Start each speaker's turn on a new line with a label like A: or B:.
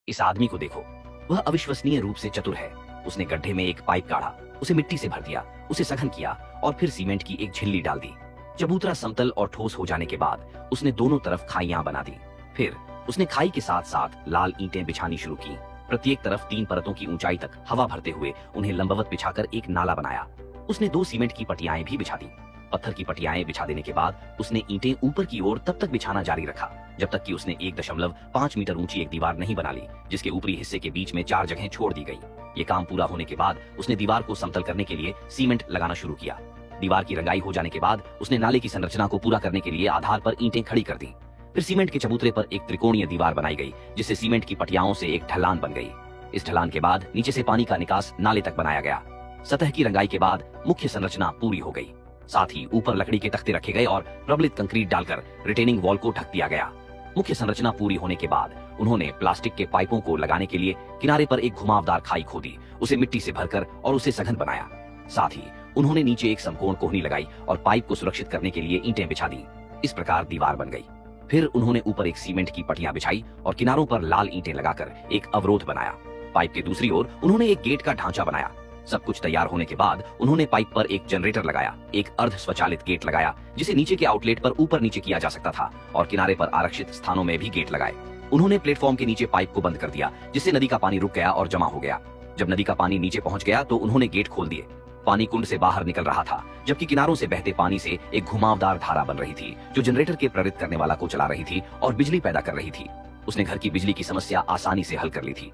A: इस आदमी को देखो, वह अविश्वसनीय रूप से चतुर है। उसने गड्ढे में एक पाइप गाड़ा, उसे मिट्टी से भर दिया, उसे सघन किया और फिर सीमेंट की एक झिल्ली डाल दी। चबूतरा समतल और ठोस हो जाने के बाद उसने दोनों तरफ खाइयां बना दी। फिर उसने खाई के साथ साथ लाल ईंटें बिछानी शुरू की। प्रत्येक तरफ 3 परतों की ऊंचाई तक हवा भरते हुए उन्हें लंबवत बिछाकर एक नाला बनाया। उसने 2 सीमेंट की पटियाएं भी बिछा दी। पत्थर की पटियाएं बिछा देने के बाद उसने ईंटें ऊपर की ओर तब तक बिछाना जारी रखा जब तक कि उसने 1.5 मीटर ऊंची एक दीवार नहीं बना ली, जिसके ऊपरी हिस्से के बीच में 4 जगहें छोड़ दी गई। ये काम पूरा होने के बाद उसने दीवार को समतल करने के लिए सीमेंट लगाना शुरू किया। दीवार की रंगाई हो जाने के बाद उसने नाले की संरचना को पूरा करने के लिए आधार पर ईंटें खड़ी कर दी। फिर सीमेंट के चबूतरे पर एक त्रिकोणीय दीवार बनाई गई, जिससे सीमेंट की पटियाओं से एक ढलान बन गई। इस ढलान के बाद नीचे से पानी का निकास नाले तक बनाया गया। सतह की रंगाई के बाद मुख्य संरचना पूरी हो गई। साथ ही ऊपर लकड़ी के तख्ते रखे गए और प्रबलित कंक्रीट डालकर रिटेनिंग वॉल को ढक दिया गया। मुख्य संरचना पूरी होने के बाद उन्होंने प्लास्टिक के पाइपों को लगाने के लिए किनारे पर एक घुमावदार खाई खोदी, उसे मिट्टी से भरकर और उसे सघन बनाया। साथ ही उन्होंने नीचे एक समकोण कोहनी लगाई और पाइप को सुरक्षित करने के लिए ईंटें बिछा दी। इस प्रकार दीवार बन गई। फिर उन्होंने ऊपर एक सीमेंट की पटियां बिछाई और किनारों पर लाल ईंटें लगाकर एक अवरोध बनाया। पाइप के दूसरी ओर उन्होंने एक गेट का ढांचा बनाया। सब कुछ तैयार होने के बाद उन्होंने पाइप पर एक जनरेटर लगाया, एक अर्ध स्वचालित गेट लगाया जिसे नीचे के आउटलेट पर ऊपर नीचे किया जा सकता था, और किनारे पर आरक्षित स्थानों में भी गेट लगाए। उन्होंने प्लेटफॉर्म के नीचे पाइप को बंद कर दिया, जिससे नदी का पानी रुक गया और जमा हो गया। जब नदी का पानी नीचे पहुंच गया तो उन्होंने गेट खोल दिए। पानी कुंड से बाहर निकल रहा था, जबकि किनारों से बहते पानी से एक घुमावदार धारा बन रही थी, जो जनरेटर के प्रेरित करने वाला को चला रही थी और बिजली पैदा कर रही थी। उसने घर की बिजली की समस्या आसानी से हल कर ली थी।